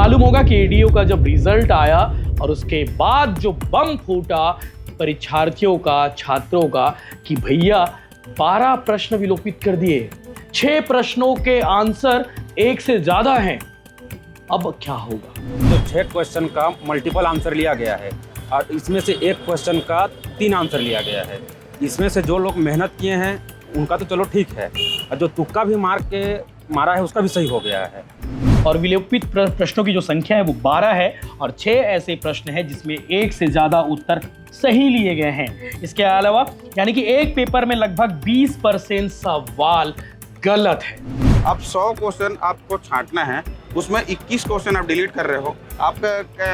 मालूम होगा कि एडीओ का जब रिजल्ट आया और उसके बाद जो बम फूटा परीक्षार्थियों का, छात्रों का, कि भैया 12 प्रश्न विलोपित कर दिए, 6 प्रश्नों के आंसर एक से ज्यादा हैं। अब क्या होगा? तो 6 क्वेश्चन का मल्टीपल आंसर लिया गया है और इसमें से एक क्वेश्चन का 3 आंसर लिया गया है। इसमें से जो लोग मेहनत किए हैं उनका तो चलो ठीक है, और जो तुक्का भी मारा है उसका भी सही हो गया है। और विलोपित प्रश्नों की जो संख्या है वो 12 है और 6 ऐसे प्रश्न हैं जिसमें एक से ज्यादा उत्तर सही लिए गए हैं। इसके अलावा यानी कि एक पेपर में लगभग 20% सवाल गलत है। अब 100 क्वेश्चन आपको छांटना है, उसमें 21 क्वेश्चन आप डिलीट कर रहे हो। आप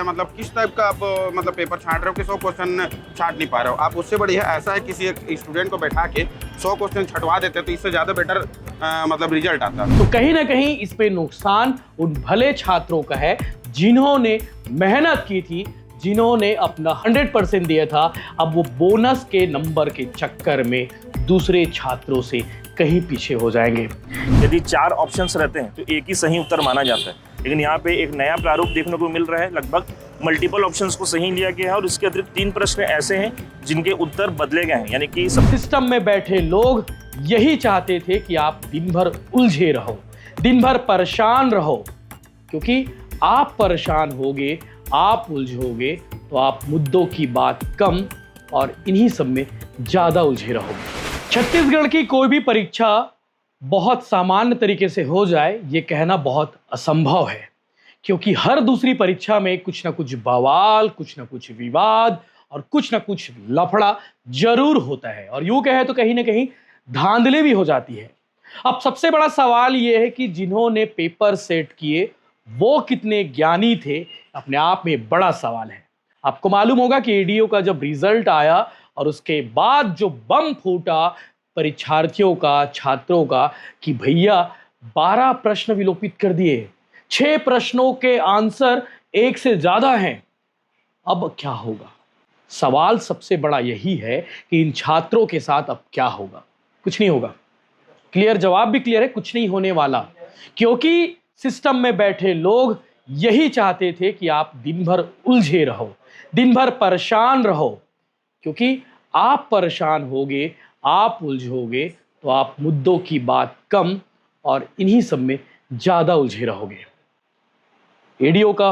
मतलब किस टाइप का आप मतलब पेपर छांट रहे हो कि 100 क्वेश्चन छांट नहीं पा रहे हो। आप उससे बढ़िया ऐसा है किसी एक स्टूडेंट को बैठा के 100 क्वेश्चन छंटवा देते तो इससे ज़्यादा बेटर मतलब रिजल्ट आता। तो कहीं ना कहीं इस पे नुकसान उन भले छात्रों का है जिन्होंने मेहनत की थी, जिन्होंने अपना 100% दिया था। अब वो बोनस के नंबर के चक्कर में दूसरे छात्रों से कहीं पीछे हो जाएंगे। यदि 4 ऑप्शंस रहते हैं तो एक ही सही उत्तर माना जाता है, लेकिन यहाँ पे एक नया प्रारूप देखने को मिल रहा है। लगभग मल्टीपल ऑप्शंस को सही लिया गया है और इसके अतिरिक्त 3 प्रश्न ऐसे हैं जिनके उत्तर बदले गए हैं। यानी कि सिस्टम में बैठे लोग यही चाहते थे कि आप दिन भर उलझे रहो, दिन भर परेशान रहो, क्योंकि आप परेशान होगे, आप उलझोगे तो आप मुद्दों की बात कम और इन्हीं सब में ज्यादा उलझे रहोगे। छत्तीसगढ़ की कोई भी परीक्षा बहुत सामान्य तरीके से हो जाए ये कहना बहुत असंभव है, क्योंकि हर दूसरी परीक्षा में कुछ ना कुछ बवाल, कुछ ना कुछ विवाद और कुछ ना कुछ लफड़ा जरूर होता है, और यूं कहे तो कहीं ना कहीं धांधली भी हो जाती है। अब सबसे बड़ा सवाल ये है कि जिन्होंने पेपर सेट किए वो कितने ज्ञानी थे, अपने आप में बड़ा सवाल है। आपको मालूम होगा कि एडीओ का जब रिजल्ट आया और उसके बाद जो बम फूटा परीक्षार्थियों का, छात्रों का, कि भैया 12 प्रश्न विलोपित कर दिए, 6 प्रश्नों के आंसर एक से ज्यादा हैं। अब क्या होगा? सवाल सबसे बड़ा यही है कि इन छात्रों के साथ अब क्या होगा? कुछ नहीं होगा। क्लियर जवाब भी क्लियर है, कुछ नहीं होने वाला, क्योंकि सिस्टम में बैठे लोग यही चाहते थे कि आप दिन भर उलझे रहो, दिन भर परेशान रहो, क्योंकि आप परेशान होगे, आप उलझोगे तो आप मुद्दों की बात कम और इन्हीं सब में ज्यादा उलझे रहोगे। एडीओ का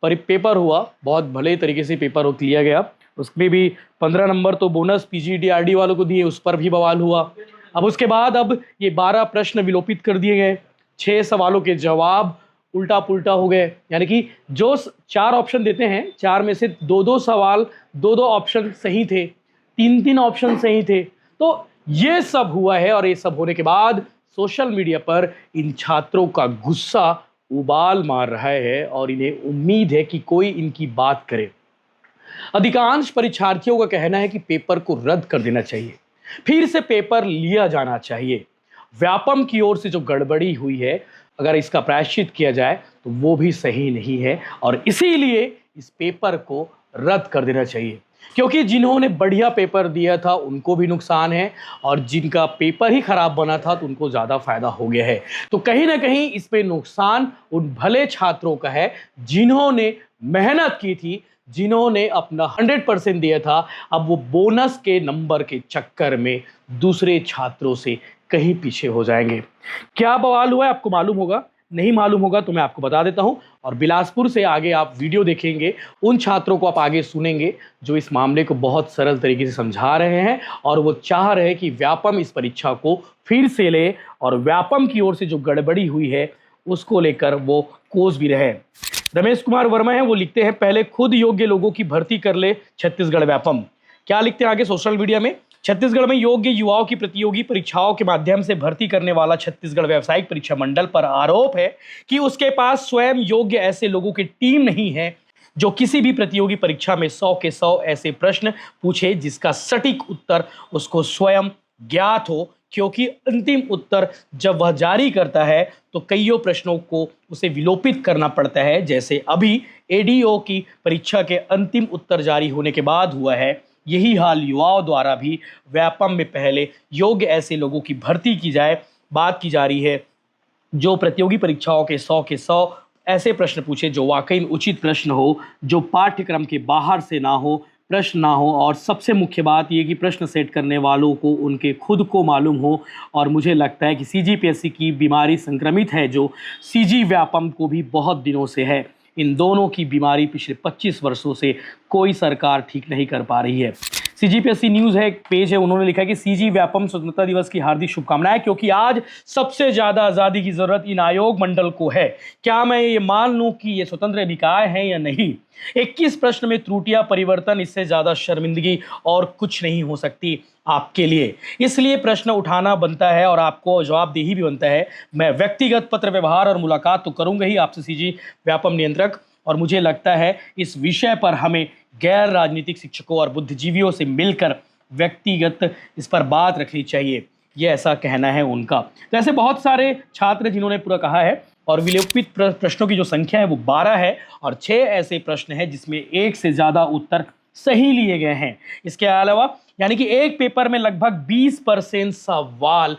पेपर हुआ, बहुत भले तरीके से पेपर लिया गया, उसमें भी 15 नंबर तो बोनस पीजीडीआरडी वालों को दिए, उस पर भी बवाल हुआ। अब उसके बाद अब ये 12 प्रश्न विलोपित कर दिए गए, 6 सवालों के जवाब उल्टा पुल्टा हो गए। यानी कि जो 4 ऑप्शन देते हैं, 4 में से 2-2 सवाल, 2-2 ऑप्शन सही थे, 3-3 ऑप्शन सही थे। तो ये सब हुआ है, और ये सब होने के बाद सोशल मीडिया पर इन छात्रों का गुस्सा उबाल मार रहा है और इन्हें उम्मीद है कि कोई इनकी बात करे। अधिकांश परीक्षार्थियों का कहना है कि पेपर को रद्द कर देना चाहिए, फिर से पेपर लिया जाना चाहिए। व्यापम की ओर से जो गड़बड़ी हुई है, अगर इसका प्रायश्चित किया जाए तो वो भी सही नहीं है, और इसीलिए इस पेपर को रद्द कर देना चाहिए, क्योंकि जिन्होंने बढ़िया पेपर दिया था उनको भी नुकसान है और जिनका पेपर ही खराब बना था तो उनको ज़्यादा फायदा हो गया है। तो कहीं ना कहीं इस पे नुकसान उन भले छात्रों का है जिन्होंने मेहनत की थी, जिन्होंने अपना 100% दिया था। अब वो बोनस के नंबर के चक्कर में दूसरे छात्रों से कहीं पीछे हो जाएंगे। क्या बवाल हुआ है आपको मालूम होगा? नहीं मालूम होगा तो मैं आपको बता देता हूं, और बिलासपुर से आगे आप वीडियो देखेंगे, उन छात्रों को आप आगे सुनेंगे जो इस मामले को बहुत सरल तरीके से समझा रहे हैं और वो चाह रहे हैं कि व्यापम इस परीक्षा को फिर से ले, और व्यापम की ओर से जो गड़बड़ी हुई है उसको लेकर वो कोस भी रहे। रमेश कुमार वर्मा है, वो लिखते हैं, पहले खुद योग्य लोगों की भर्ती कर ले छत्तीसगढ़ व्यापम। क्या लिखते हैं आगे सोशल मीडिया में? छत्तीसगढ़ में योग्य युवाओं की प्रतियोगी परीक्षाओं के माध्यम से भर्ती करने वाला छत्तीसगढ़ व्यावसायिक परीक्षा मंडल पर आरोप है कि उसके पास स्वयं योग्य ऐसे लोगों की टीम नहीं है जो किसी भी प्रतियोगी परीक्षा में 100 के 100 ऐसे प्रश्न पूछे जिसका सटीक उत्तर उसको स्वयं ज्ञात हो, क्योंकि अंतिम उत्तर जब वह जारी करता है तो कईयों प्रश्नों को उसे विलोपित करना पड़ता है, जैसे अभी एडीओ की परीक्षा के अंतिम उत्तर जारी होने के बाद हुआ है। यही हाल युवाओं द्वारा भी व्यापम में पहले योग्य ऐसे लोगों की भर्ती की जाए, बात की जा रही है जो प्रतियोगी परीक्षाओं के 100 के 100 ऐसे प्रश्न पूछे जो वाकई में उचित प्रश्न हो, जो पाठ्यक्रम के बाहर से ना हो, प्रश्न ना हो, और सबसे मुख्य बात ये कि प्रश्न सेट करने वालों को उनके खुद को मालूम हो। और मुझे लगता है कि सीजीपीएससी की बीमारी संक्रमित है जो सीजी व्यापम को भी बहुत दिनों से है। इन दोनों की बीमारी पिछले 25 वर्षों से कोई सरकार ठीक नहीं कर पा रही है। सीजीपीएससी न्यूज़ है, एक पेज है, उन्होंने लिखा है कि सीजी व्यापम स्वतंत्रता दिवस की हार्दिक शुभकामनाएं, क्योंकि आज सबसे ज़्यादा आज़ादी की ज़रूरत इन आयोग मंडल को है। क्या मैं ये मान लूँ कि ये स्वतंत्र निकाय है या नहीं? 21 प्रश्न में त्रुटियां, परिवर्तन, इससे ज़्यादा शर्मिंदगी और कुछ नहीं हो सकती आपके लिए। इसलिए प्रश्न उठाना बनता है और आपको जवाबदेही भी बनता है। मैं व्यक्तिगत पत्र व्यवहार और मुलाकात तो करूंगा ही आपसे सीजी व्यापम नियंत्रक, और मुझे लगता है इस विषय पर हमें गैर राजनीतिक शिक्षकों और बुद्धिजीवियों से मिलकर व्यक्तिगत इस पर बात रखनी चाहिए, ये ऐसा कहना है उनका। तो ऐसे बहुत सारे छात्र जिन्होंने पूरा कहा है, और विलोपित प्रश्नों की जो संख्या है वो 12 है, और 6 ऐसे प्रश्न हैं जिसमें 1 से ज़्यादा उत्तर सही लिए गए हैं। इसके अलावा यानी कि एक पेपर में लगभग 20% सवाल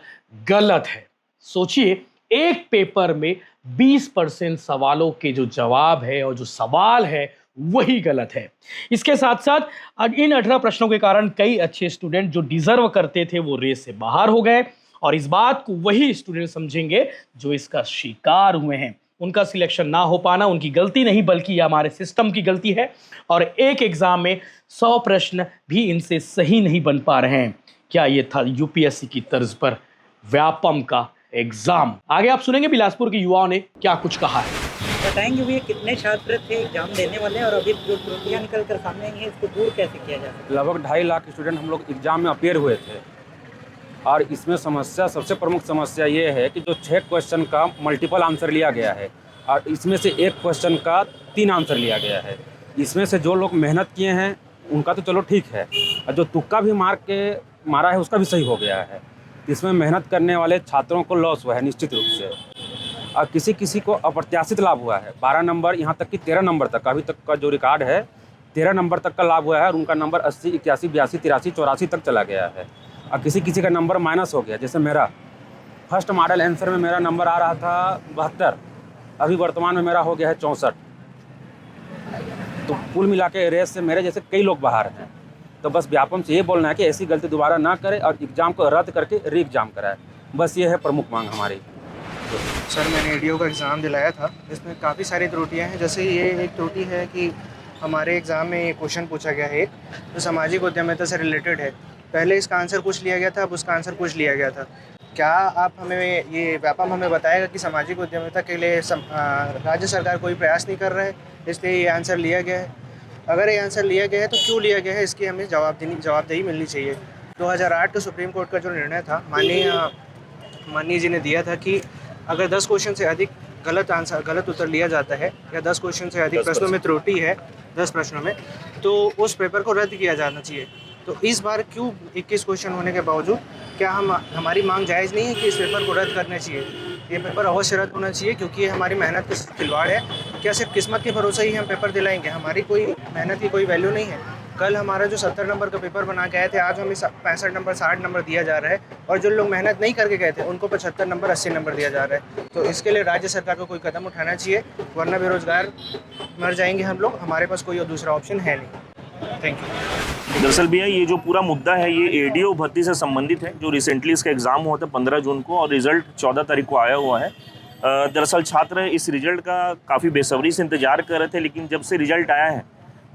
गलत है। सोचिए, एक पेपर में 20% सवालों के जो जवाब है और जो सवाल है वही गलत है। इसके साथ साथ इन 18 प्रश्नों के कारण कई अच्छे स्टूडेंट जो डिजर्व करते थे वो रेस से बाहर हो गए, और इस बात को वही स्टूडेंट समझेंगे जो इसका शिकार हुए हैं। उनका सिलेक्शन ना हो पाना उनकी गलती नहीं, बल्कि ये हमारे सिस्टम की गलती है। और एक एग्जाम में 100 प्रश्न भी इनसे सही नहीं बन पा रहे हैं। क्या ये था यूपीएससी की तर्ज पर व्यापम का एग्जाम? आगे आप सुनेंगे बिलासपुर के युवाओं ने क्या कुछ कहा है। बताएंगे भैया कितने छात्र थे एग्जाम देने वाले और अभी जो त्रुटियां निकल कर सामने आई हैं इसको दूर कैसे किया जा सकता है? लगभग 2.5 लाख स्टूडेंट हम लोग एग्जाम में अपेयर हुए थे, और इसमें समस्या, सबसे प्रमुख समस्या ये है कि जो 6 क्वेश्चन का मल्टीपल आंसर लिया गया है, और इसमें से एक क्वेश्चन का 3 आंसर लिया गया है। इसमें से जो लोग मेहनत किए हैं उनका तो चलो ठीक है, और जो तुक्का भी मारा है उसका भी सही हो गया है। इसमें मेहनत करने वाले छात्रों को लॉस हुआ है निश्चित रूप से, और किसी किसी को अप्रत्याशित लाभ हुआ है। 12 नंबर यहाँ तक कि 13 नंबर तक, अभी तक का जो रिकॉर्ड है 13 नंबर तक का लाभ हुआ है, और उनका नंबर 80, 81, 82, 83, 84 तक चला गया है। और किसी किसी का नंबर माइनस हो गया, जैसे मेरा फर्स्ट मॉडल आंसर में मेरा नंबर आ रहा था 72, अभी वर्तमान में मेरा हो गया है 64। तो कुल मिला के रेस से मेरे जैसे कई लोग बाहर हैं। तो बस व्यापम से ये बोलना है कि ऐसी गलती दोबारा ना करे और एग्ज़ाम को रद्द करके री एग्ज़ाम कराए, बस ये है प्रमुख मांग हमारी। सर, मैंने एडीओ का एग्ज़ाम दिलाया था, इसमें काफ़ी सारी त्रुटियां हैं। जैसे ये एक त्रुटि है कि हमारे एग्ज़ाम में एक क्वेश्चन पूछा गया है एक जो सामाजिक उद्यमिता से रिलेटेड है। पहले इसका आंसर पूछ लिया गया था, अब उसका आंसर पूछ लिया गया था। क्या आप हमें ये व्यापम हमें बताएगा कि सामाजिक उद्यमिता के लिए राज्य सरकार कोई प्रयास नहीं कर रहा है, इसलिए ये आंसर लिया गया है? अगर ये आंसर लिया गया है तो क्यों लिया गया है, इसकी हमें जवाबदेही मिलनी चाहिए। 2008 का सुप्रीम कोर्ट का जो निर्णय था, माननीय जी ने दिया था कि अगर 10 क्वेश्चन से अधिक गलत उत्तर लिया जाता है, या 10 क्वेश्चन से अधिक प्रश्नों में त्रुटि है 10 प्रश्नों में, तो उस पेपर को रद्द किया जाना चाहिए। तो इस बार क्यों 21 क्वेश्चन होने के बावजूद क्या हमारी मांग जायज़ नहीं है कि इस पेपर को रद्द करना चाहिए? ये पेपर अवश्य रद्द होना चाहिए, क्योंकि ये हमारी मेहनत का खिलवाड़ है। क्या सिर्फ किस्मत के भरोसे ही हम पेपर दिलाएंगे? हमारी कोई मेहनत की कोई वैल्यू नहीं है। कल हमारा जो 70 नंबर का पेपर बना के आए थे, आज हमें 65 नंबर 60 नंबर दिया जा रहा है, और जो लोग मेहनत नहीं करके गए थे उनको 75 नंबर 80 नंबर दिया जा रहा है। तो इसके लिए राज्य सरकार को कोई कदम उठाना चाहिए, वरना बेरोजगार मर जाएंगे हम लोग। हमारे पास कोई और दूसरा ऑप्शन है नहीं। Thank you. दरअसल भैया ये जो पूरा मुद्दा है ये एडीओ भर्ती से संबंधित है, जो रिसेंटली इसका एग्ज़ाम हुआ था 15 जून को, और रिज़ल्ट 14 तारीख को आया हुआ है। दरअसल छात्र इस रिज़ल्ट का काफ़ी बेसब्री से इंतज़ार कर रहे थे, लेकिन जब से रिज़ल्ट आया है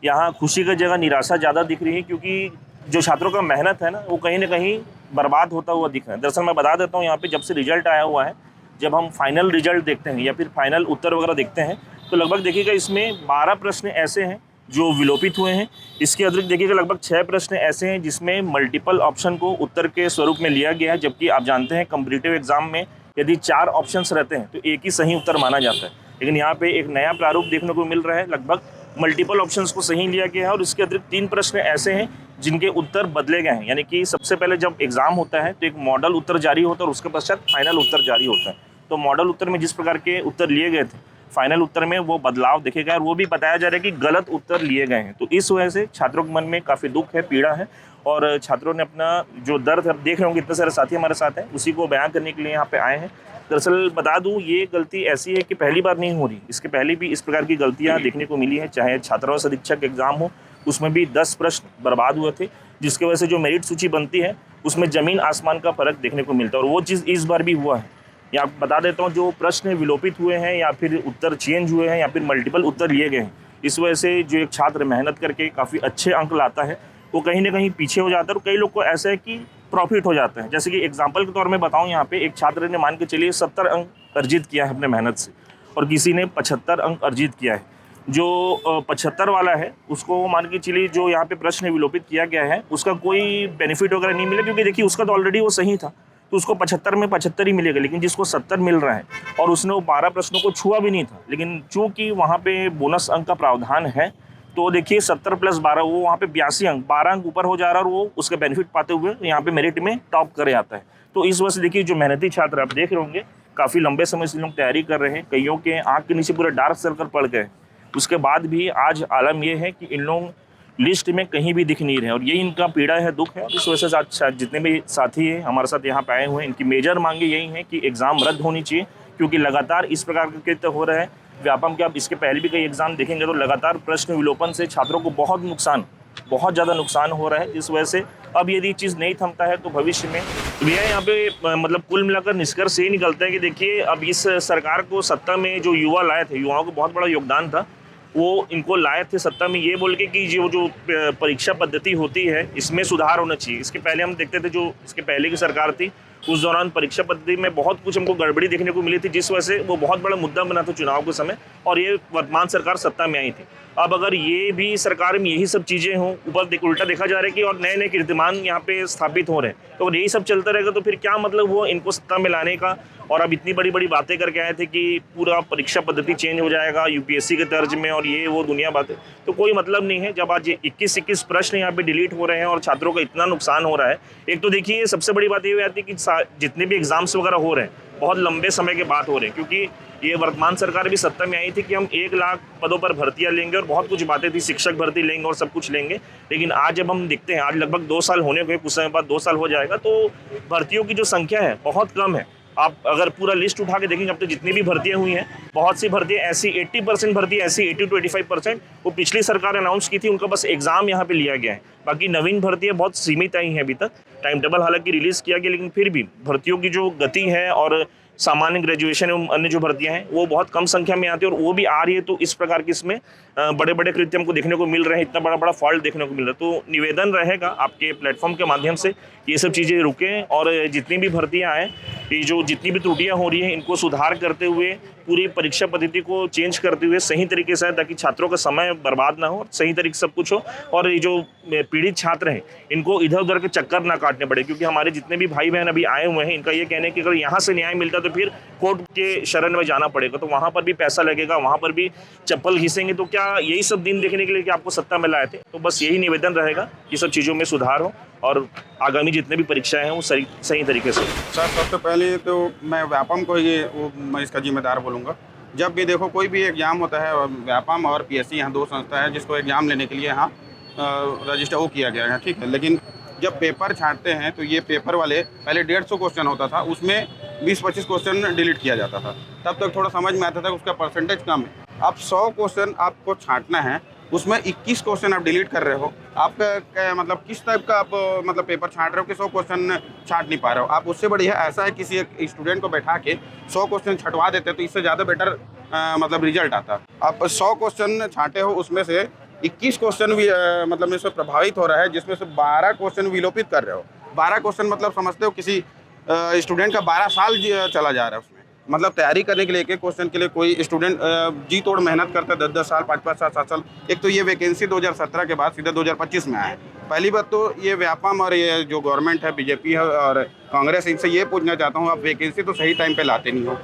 यहाँ खुशी की जगह निराशा ज़्यादा दिख रही है, क्योंकि जो छात्रों का मेहनत है ना वो कहीं ना कहीं बर्बाद होता हुआ दिख रहा है। दरअसल मैं बता देता हूँ, यहाँ पे जब से रिज़ल्ट आया हुआ है, जब हम फाइनल रिज़ल्ट देखते हैं या फिर फाइनल उत्तर वगैरह देखते हैं, तो लगभग देखिएगा इसमें 12 प्रश्न ऐसे हैं जो विलोपित हुए हैं। इसके अतिरिक्त देखिएगा लगभग 6 प्रश्न ऐसे हैं जिसमें मल्टीपल ऑप्शन को उत्तर के स्वरूप में लिया गया है, जबकि आप जानते हैं कॉम्पिटिटिव एग्जाम में यदि 4 ऑप्शंस रहते हैं तो एक ही सही उत्तर माना जाता है। लेकिन यहाँ पे एक नया प्रारूप देखने को मिल रहा है, लगभग मल्टीपल ऑप्शंस को सही लिया गया है, और इसके अतिरिक्त 3 प्रश्न ऐसे हैं जिनके उत्तर बदले गए हैं। यानी कि सबसे पहले जब एग्जाम होता है तो एक मॉडल उत्तर जारी होता है और उसके पश्चात फाइनल उत्तर जारी होता है। तो मॉडल उत्तर में जिस प्रकार के उत्तर लिए गए थे फाइनल उत्तर में वो बदलाव देखे गए और वो भी बताया जा रहा है कि गलत उत्तर लिए गए हैं। तो इस वजह से छात्रों के मन में काफ़ी दुख है, पीड़ा है और छात्रों ने अपना जो दर्द है, देख रहे होंगे इतने सारे साथी हमारे साथ हैं, उसी को बयां करने के लिए यहाँ पे आए हैं। दरअसल बता दूं, ये गलती ऐसी है कि पहली बार नहीं हो रही, इसके पहले भी इस प्रकार की गलतियाँ देखने को मिली है। चाहे छात्रावास अधीक्षक एग्जाम हो, उसमें भी 10 प्रश्न बर्बाद हुए थे, जिसकी वजह से जो मेरिट सूची बनती है उसमें ज़मीन आसमान का फ़र्क देखने को मिलता है और वो चीज़ इस बार भी हुआ है। या बता देता हूँ, जो प्रश्न विलोपित हुए हैं या फिर उत्तर चेंज हुए हैं या फिर मल्टीपल उत्तर लिए गए हैं, इस वजह से जो एक छात्र मेहनत करके काफ़ी अच्छे अंक लाता है वो कहीं ना कहीं पीछे हो जाता है और कई लोग को ऐसा है कि प्रॉफिट हो जाता है। जैसे कि एग्जाम्पल के तौर में बताऊँ, यहाँ पे एक छात्र ने मान के चलिए 70 अंक अर्जित किया है अपने मेहनत से और किसी ने 75 अंक अर्जित किया है। जो 75 वाला है उसको मान के चलिए जो यहाँ पे प्रश्न विलोपित किया गया है उसका कोई बेनिफिट वगैरह नहीं मिला, क्योंकि देखिए उसका तो ऑलरेडी वो सही था तो उसको 75 में 75 ही मिलेगा। लेकिन जिसको 70 मिल रहा है और उसने वो 12 प्रश्नों को छुआ भी नहीं था, लेकिन चूँकि वहाँ पे बोनस अंक का प्रावधान है तो देखिए 70 + 12 वो वहाँ पे 82 अंक, 12 अंक ऊपर हो जा रहा है और वो उसका बेनिफिट पाते हुए यहाँ पे मेरिट में टॉप करे आता है। तो इस वजह से देखिए जो मेहनती छात्र आप देख रहे होंगे काफ़ी लंबे समय से लोग तैयारी कर रहे हैं, कईयों के आँख के नीचे पूरे डार्क सर्कल पड़ गए, उसके बाद भी आज आलम ये है कि इन लोग लिस्ट में कहीं भी दिख नहीं रहे और यही इनका पीड़ा है, दुख है। और इस वजह से आज जितने भी साथी हैं हमारे साथ यहाँ पे आए हुए हैं, इनकी मेजर मांगे यही है कि एग्ज़ाम रद्द होनी चाहिए, क्योंकि लगातार इस प्रकार के कृत्य हो रहे हैं। व्यापम के आप इसके पहले भी कई एग्ज़ाम देखेंगे तो लगातार प्रश्न विलोपन से छात्रों को बहुत ज़्यादा नुकसान हो रहा है, जिस वजह से अब यदि चीज़ नहीं थमता है तो भविष्य में भैया यहाँ पे मतलब कुल मिलाकर निष्कर्ष ये निकलता है कि देखिए अब इस सरकार को सत्ता में जो युवा लाए थे, युवाओं को बहुत बड़ा योगदान था, वो इनको लाए थे सत्ता में ये बोल के कि जो परीक्षा पद्धति होती है इसमें सुधार होना चाहिए। इसके पहले हम देखते थे जो इसके पहले की सरकार थी उस दौरान परीक्षा पद्धति में बहुत कुछ हमको गड़बड़ी देखने को मिली थी, जिस वजह से वो बहुत बड़ा मुद्दा बना था चुनाव के समय और ये वर्तमान सरकार सत्ता में आई थी। अब अगर ये भी सरकार में यही सब चीज़ें हों, ऊपर उल्टा देखा जा रहा है कि और नए नए कीर्तिमान यहाँ पे स्थापित हो रहे हैं, तो अगर यही सब चलता रहेगा तो फिर क्या मतलब हुआ इनको सत्ता में लाने का। और अब इतनी बड़ी बड़ी बातें करके आए थे कि पूरा परीक्षा पद्धति चेंज हो जाएगा यूपीएससी के तर्ज में और ये वो दुनिया बातें, तो कोई मतलब नहीं है जब आज 21 प्रश्न यहाँ पे डिलीट हो रहे हैं और छात्रों का इतना नुकसान हो रहा है। एक तो देखिए सबसे बड़ी बात ये आती है कि जितने भी एग्जाम्स वगैरह हो रहे हैं बहुत लंबे समय के बाद हो रहे हैं, क्योंकि ये वर्तमान सरकार भी सत्ता में आई थी कि हम 1 लाख पदों पर भर्तियां लेंगे और बहुत कुछ बातें थी, शिक्षक भर्ती लेंगे और सब कुछ लेंगे। लेकिन आज जब हम देखते हैं आज लगभग 2 साल होने को, कुछ समय बाद 2 साल हो जाएगा, तो भर्तियों की जो संख्या है बहुत कम है। आप अगर पूरा लिस्ट उठा के देखेंगे अब तो जितनी भी भर्तियां हुई हैं, बहुत सी भर्तियां ऐसी 80% भर्ती ऐसी 80 to 85% वो पिछली सरकार अनाउंस की थी, उनका बस एग्जाम यहाँ पे लिया गया है। बाकी नवीन भर्तियां बहुत सीमित आई हैं अभी तक, टाइम टेबल हालांकि रिलीज़ किया गया, लेकिन फिर भी भर्तियों की जो गति है और सामान्य ग्रेजुएशन एवं अन्य जो भर्तियां हैं वो बहुत कम संख्या में आती है और वो भी आ रही है। तो इस प्रकार की इसमें बड़े बड़े कृत्य हमको देखने को मिल रहे हैं, इतना बड़ा बड़ा फॉल्ट देखने को मिल रहा है। तो निवेदन रहेगा आपके प्लेटफॉर्म के माध्यम से ये सब चीज़ें रुकें और जितनी भी भर्तियां आएँ, ये जो जितनी भी त्रुटियां हो रही हैं इनको सुधार करते हुए पूरी परीक्षा पद्धति को चेंज करते हुए सही तरीके से, ताकि छात्रों का समय बर्बाद ना हो, सही तरीके से सब कुछ हो और ये जो पीड़ित छात्र हैं इनको इधर उधर के चक्कर ना काटने पड़े। क्योंकि हमारे जितने भी भाई बहन अभी आए हुए हैं इनका ये कहना है कि अगर यहाँ से न्याय मिलता तो फिर कोर्ट के शरण में जाना पड़ेगा, तो वहाँ पर भी पैसा लगेगा, वहाँ पर भी चप्पल घिसेंगे। तो क्या यही सब दिन देखने के लिए कि आपको सत्ता में लाए थे? तो बस यही निवेदन रहेगा ये सब चीज़ों में सुधार हो और आगामी जितने भी परीक्षाएं हैं वो सही तरीके से। सर सबसे पहले तो मैं व्यापम को मैं इसका जिम्मेदार बोलूँगा। जब भी देखो कोई भी एग्ज़ाम होता है, व्यापम और पीएससी यहाँ 2 संस्था है जिसको एग्ज़ाम लेने के लिए यहाँ रजिस्टर वो किया गया है, ठीक है। लेकिन जब पेपर छांटते हैं तो ये पेपर वाले पहले 150 क्वेश्चन होता था, उसमें 20-25 क्वेश्चन डिलीट किया जाता था, तब तक थोड़ा समझ में आता था उसका परसेंटेज कम है। अब 100 क्वेश्चन आपको छांटना है, उसमें 21 क्वेश्चन आप डिलीट कर रहे हो। आप मतलब किस टाइप का आप मतलब पेपर छांट रहे हो कि 100 क्वेश्चन छांट नहीं पा रहे हो आप? उससे बढ़िया ऐसा है किसी एक स्टूडेंट को बैठा के 100 क्वेश्चन छंटवा देते तो इससे ज़्यादा बेटर मतलब रिजल्ट आता। आप 100 क्वेश्चन छांटे हो, उसमें से 21 क्वेश्चन भी मतलब इसमें प्रभावित हो रहा है, जिसमें से 12 क्वेश्चन विलोपित कर रहे हो। 12 क्वेश्चन मतलब समझते हो किसी स्टूडेंट का 12 साल चला जा रहा है उसमें। मतलब तैयारी करने के लिए एक एक क्वेश्चन के लिए कोई स्टूडेंट जी तोड़ मेहनत करता है 10-10 साल 5-5 साल 7 साल। एक तो ये वैकेंसी 2017 के बाद सीधे 2025 में आया है। पहली बात तो ये व्यापम और ये जो गवर्नमेंट है बीजेपी है और कांग्रेस, इनसे ये पूछना चाहता हूँ आप वैकेंसी तो सही टाइम पे लाते नहीं हो,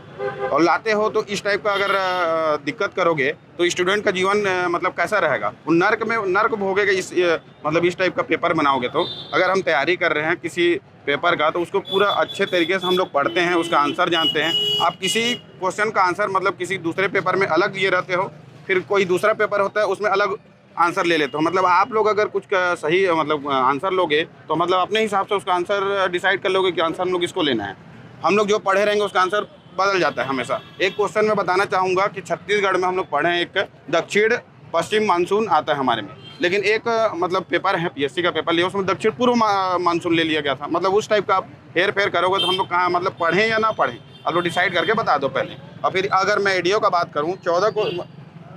और लाते हो तो इस टाइप का अगर दिक्कत करोगे तो स्टूडेंट का जीवन मतलब कैसा रहेगा? वो नर्क भोगेगा मतलब इस टाइप का पेपर बनाओगे। तो अगर हम तैयारी कर रहे हैं किसी पेपर का, तो उसको पूरा अच्छे तरीके से हम लोग पढ़ते हैं, उसका आंसर जानते हैं। आप किसी क्वेश्चन का आंसर मतलब किसी दूसरे पेपर में अलग लिए रहते हो, फिर कोई दूसरा पेपर होता है उसमें अलग आंसर ले लेते हो। मतलब आप लोग अगर कुछ का सही मतलब आंसर लोगे तो मतलब अपने हिसाब से उसका आंसर डिसाइड कर लोगे कि आंसर हम लोग इसको लेना है। हम लोग जो पढ़े रहेंगे उसका आंसर बदल जाता है हमेशा। एक क्वेश्चन में बताना चाहूँगा कि छत्तीसगढ़ में हम लोग पढ़े हैं, एक दक्षिण पश्चिम मानसून आता है हमारे में, लेकिन एक मतलब पेपर है पीएससी का पेपर लिया, उसमें दक्षिण पूर्व मानसून ले लिया गया था। मतलब उस टाइप का आप हेर फेर करोगे तो हम लोग कहाँ मतलब पढ़ें या ना पढ़ें, आप लोग डिसाइड करके बता दो पहले। और फिर अगर मैं एडीओ का बात करूँ, 14 को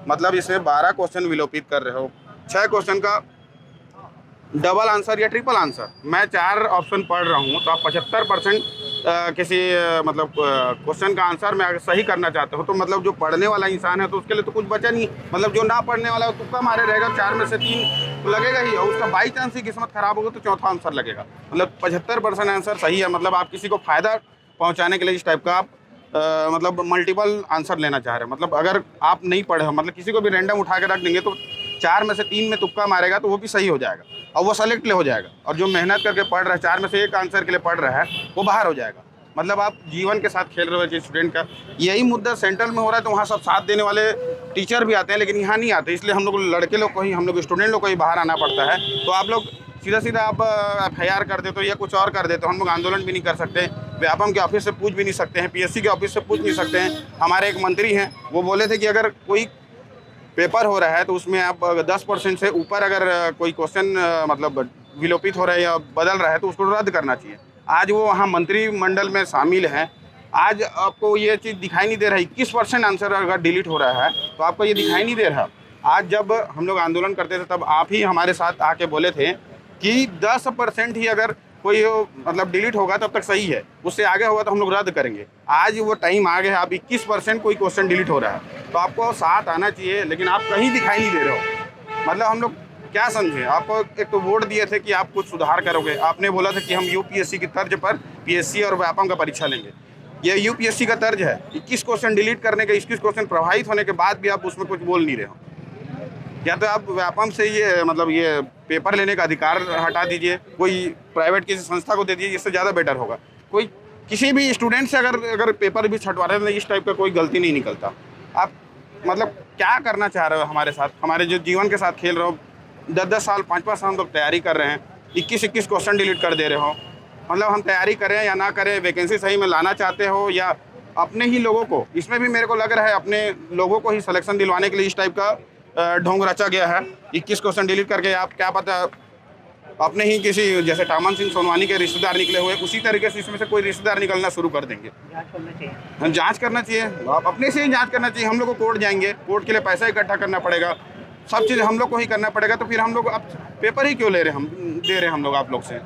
मतलब इसमें 12 क्वेश्चन विलोपित कर रहे हो, 6 क्वेश्चन का डबल आंसर या ट्रिपल आंसर। मैं 4 ऑप्शन पढ़ रहा हूँ तो आप 75% किसी मतलब क्वेश्चन का आंसर में अगर सही करना चाहते हो तो मतलब जो पढ़ने वाला इंसान है तो उसके लिए तो कुछ बचा नहीं। मतलब जो ना पढ़ने वाला है तुक्का मारे रहेगा, 4 में से 3 तो लगेगा ही, और उसका बाई चांस ही किस्मत खराब होगा तो चौथा आंसर लगेगा। मतलब 75% आंसर सही है। मतलब आप किसी को फ़ायदा पहुँचाने के लिए इस टाइप का आप मतलब मल्टीपल आंसर लेना चाह रहे हो। मतलब अगर आप नहीं पढ़े हो, मतलब किसी को भी रैंडम उठा के रख देंगे तो 4 में से 3 में तुक्का मारेगा तो वो भी सही हो जाएगा और वो सेलेक्ट हो जाएगा। और जो मेहनत करके पढ़ रहा है, 4 में से 1 आंसर के लिए पढ़ रहा है, वो बाहर हो जाएगा। मतलब आप जीवन के साथ खेल रहे हो किसी स्टूडेंट का। यही मुद्दा सेंट्रल में हो रहा है तो वहाँ सब साथ देने वाले टीचर भी आते हैं, लेकिन यहाँ नहीं आते। इसलिए हम लोग लड़के लोग को ही, हम लोग स्टूडेंट लोग को ही बाहर आना पड़ता है। तो आप लोग सीधा आप FIR कर देते हो या कुछ और कर देते हो। हम लोग आंदोलन भी नहीं कर सकते, व्यापम के ऑफिस से पूछ भी नहीं सकते हैं, PSC के ऑफिस से पूछ नहीं सकते हैं। हमारे एक मंत्री हैं, वो बोले थे कि अगर कोई पेपर हो रहा है तो उसमें आप 10% से ऊपर अगर कोई क्वेश्चन मतलब विलोपित हो रहा है या बदल रहा है तो उसको रद्द करना चाहिए। आज वो वहाँ मंत्रिमंडल में शामिल हैं। आज आपको ये चीज़ दिखाई नहीं दे रहा है। 21% आंसर अगर डिलीट हो रहा है तो आपको ये दिखाई नहीं दे रहा। आज जब हम लोग आंदोलन करते थे तब आप ही हमारे साथ आके बोले थे कि 10% ही अगर कोई मतलब डिलीट होगा तब तक सही है, उससे आगे होगा तो हम लोग रद्द करेंगे। आज वो टाइम आ गया है, आप 21% कोई क्वेश्चन डिलीट हो रहा है तो आपको साथ आना चाहिए, लेकिन आप कहीं दिखाई नहीं दे रहे हो। मतलब हम लोग क्या समझे, आपको एक तो वोट दिए थे कि आप कुछ सुधार करोगे। आपने बोला था कि हम UPSC की तर्ज पर PSC और व्यापम का परीक्षा लेंगे। ये UPSC का तर्ज है। 21 क्वेश्चन डिलीट करने के, 21 क्वेश्चन प्रभावित होने के बाद भी आप उसमें कुछ बोल नहीं रहे हो। या तो आप व्यापम से ये मतलब ये पेपर लेने का अधिकार हटा दीजिए, कोई प्राइवेट किसी संस्था को दे दीजिए, इससे ज़्यादा बेटर होगा। कोई किसी भी स्टूडेंट से अगर पेपर भी छंटवा रहे हैं तो इस टाइप का कोई गलती नहीं निकलता। आप मतलब क्या करना चाह रहे हो हमारे साथ, हमारे जो जीवन के साथ खेल रहे हो। 10-10 साल 5-5 साल हम लोग तैयारी कर रहे हैं, 21-21 क्वेश्चन डिलीट कर दे रहे हो। मतलब हम तैयारी करें या ना करें, वैकेंसी सही में लाना चाहते हो या अपने ही लोगों को, इसमें भी मेरे को लग रहा है अपने लोगों को ही सिलेक्शन दिलवाने के लिए इस टाइप का ढोंग रचा गया है। 21 क्वेश्चन डिलीट करके आप क्या पता अपने ही किसी जैसे टामन सिंह सोनवानी के रिश्तेदार निकले हुए, उसी तरीके से इसमें से कोई रिश्तेदार निकलना शुरू कर देंगे। जांच करना चाहिए, आप अपने से ही जांच करना चाहिए। हम लोग को कोर्ट जाएंगे, कोर्ट के लिए पैसा इकट्ठा करना पड़ेगा, सब चीज़ हम लोग को ही करना पड़ेगा। तो फिर हम लोग अब पेपर ही क्यों ले रहे हैं, हम दे रहे हैं हम लोग आप लोग से।